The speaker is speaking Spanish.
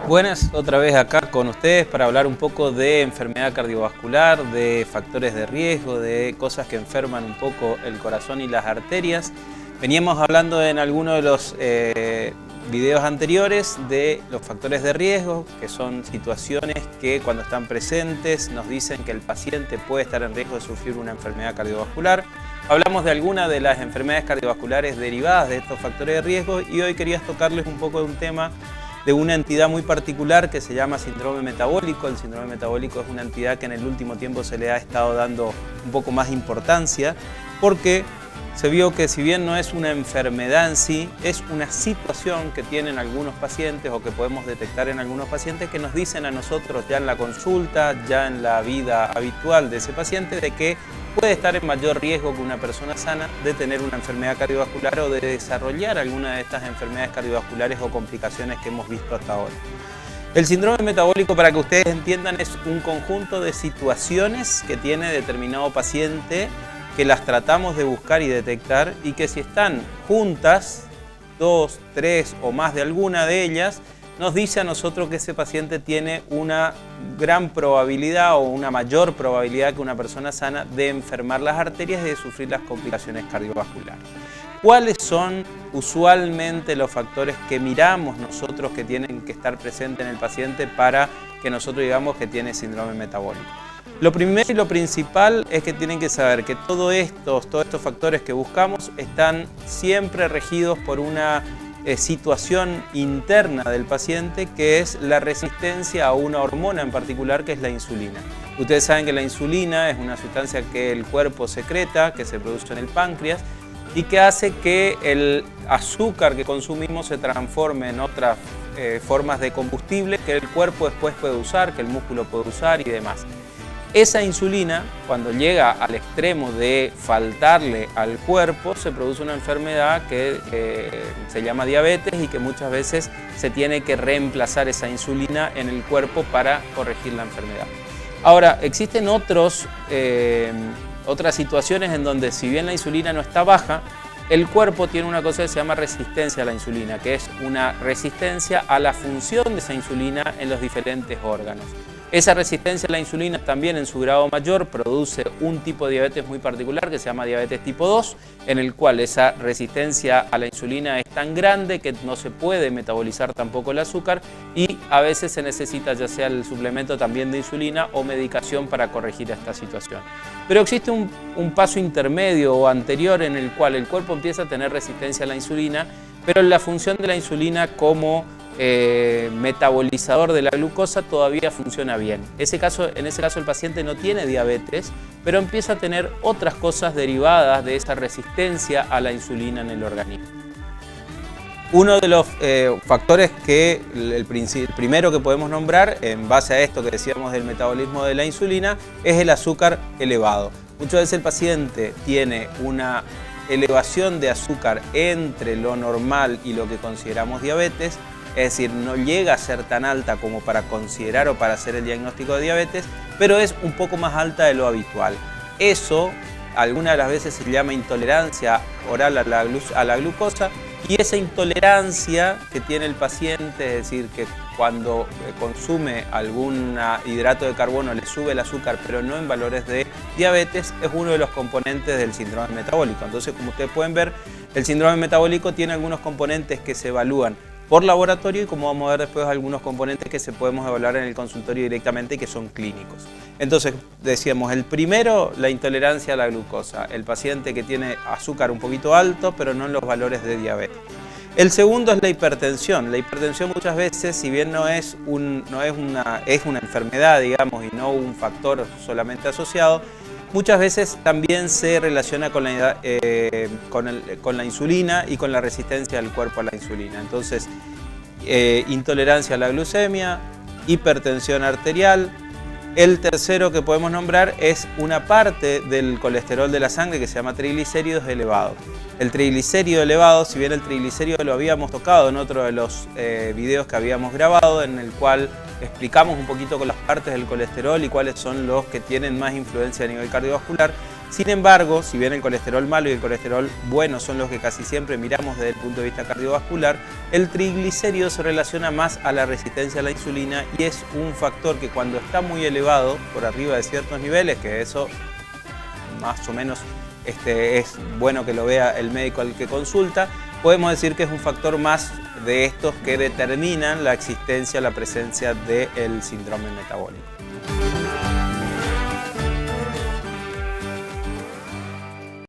Buenas, otra vez acá con ustedes para hablar un poco de enfermedad cardiovascular, de factores de riesgo, de cosas que enferman un poco el corazón y las arterias. Veníamos hablando en algunos de los videos anteriores de los factores de riesgo, que son situaciones que cuando están presentes nos dicen que el paciente puede estar en riesgo de sufrir una enfermedad cardiovascular. Hablamos de algunas de las enfermedades cardiovasculares derivadas de estos factores de riesgo y hoy quería tocarles un poco de un tema de una entidad muy particular que se llama síndrome metabólico. El síndrome metabólico es una entidad que en el último tiempo se le ha estado dando un poco más importancia porque se vio que si bien no es una enfermedad en sí, es una situación que tienen algunos pacientes o que podemos detectar en algunos pacientes que nos dicen a nosotros ya en la consulta, ya en la vida habitual de ese paciente, de que puede estar en mayor riesgo que una persona sana de tener una enfermedad cardiovascular o de desarrollar alguna de estas enfermedades cardiovasculares o complicaciones que hemos visto hasta ahora. El síndrome metabólico, para que ustedes entiendan, es un conjunto de situaciones que tiene determinado paciente que las tratamos de buscar y detectar y que si están juntas, 2, 3 o más de alguna de ellas, nos dice a nosotros que ese paciente tiene una gran probabilidad o una mayor probabilidad que una persona sana de enfermar las arterias y de sufrir las complicaciones cardiovasculares. ¿Cuáles son usualmente los factores que miramos nosotros que tienen que estar presentes en el paciente para que nosotros digamos que tiene síndrome metabólico? Lo primero y lo principal es que tienen que saber que todos estos factores que buscamos están siempre regidos por una situación interna del paciente, que es la resistencia a una hormona en particular, que es la insulina. Ustedes saben que la insulina es una sustancia que el cuerpo secreta, que se produce en el páncreas y que hace que el azúcar que consumimos se transforme en otras formas de combustible que el cuerpo después puede usar, que el músculo puede usar y demás. Esa insulina, cuando llega al extremo de faltarle al cuerpo, se produce una enfermedad que se llama diabetes y que muchas veces se tiene que reemplazar esa insulina en el cuerpo para corregir la enfermedad. Ahora, existen otras situaciones en donde, si bien la insulina no está baja, el cuerpo tiene una cosa que se llama resistencia a la insulina, que es una resistencia a la función de esa insulina en los diferentes órganos. Esa resistencia a la insulina también en su grado mayor produce un tipo de diabetes muy particular que se llama diabetes tipo 2, en el cual esa resistencia a la insulina es tan grande que no se puede metabolizar tampoco el azúcar y a veces se necesita ya sea el suplemento también de insulina o medicación para corregir esta situación. Pero existe un paso intermedio o anterior en el cual el cuerpo empieza a tener resistencia a la insulina, pero la función de la insulina como metabolizador de la glucosa todavía funciona bien. En ese caso el paciente no tiene diabetes, pero empieza a tener otras cosas derivadas de esa resistencia a la insulina en el organismo. Uno de los factores que el primero que podemos nombrar en base a esto que decíamos del metabolismo de la insulina es el azúcar elevado. Muchas veces el paciente tiene una elevación de azúcar entre lo normal y lo que consideramos diabetes. Es decir, no llega a ser tan alta como para considerar o para hacer el diagnóstico de diabetes, pero es un poco más alta de lo habitual. Eso algunas de las veces se llama intolerancia oral a la glucosa, y esa intolerancia que tiene el paciente, es decir, que cuando consume algún hidrato de carbono le sube el azúcar, pero no en valores de diabetes, es uno de los componentes del síndrome metabólico. Entonces, como ustedes pueden ver, el síndrome metabólico tiene algunos componentes que se evalúan por laboratorio y, como vamos a ver después, algunos componentes que se podemos evaluar en el consultorio directamente y que son clínicos. Entonces, decíamos, el primero, la intolerancia a la glucosa, el paciente que tiene azúcar un poquito alto, pero no en los valores de diabetes. El segundo es la hipertensión. La hipertensión muchas veces, si bien es una enfermedad, digamos, y no un factor solamente asociado, muchas veces también se relaciona con la insulina y con la resistencia del cuerpo a la insulina. Entonces, intolerancia a la glucemia, hipertensión arterial. El tercero que podemos nombrar es una parte del colesterol de la sangre que se llama triglicéridos elevado. El triglicérido elevado, si bien el triglicérido lo habíamos tocado en otro de los videos que habíamos grabado, en el cual explicamos un poquito con las partes del colesterol y cuáles son los que tienen más influencia a nivel cardiovascular. Sin embargo, si bien el colesterol malo y el colesterol bueno son los que casi siempre miramos desde el punto de vista cardiovascular, el triglicérido se relaciona más a la resistencia a la insulina y es un factor que cuando está muy elevado, por arriba de ciertos niveles, que eso más o menos es bueno que lo vea el médico al que consulta, podemos decir que es un factor más de estos que determinan la existencia, la presencia del síndrome metabólico.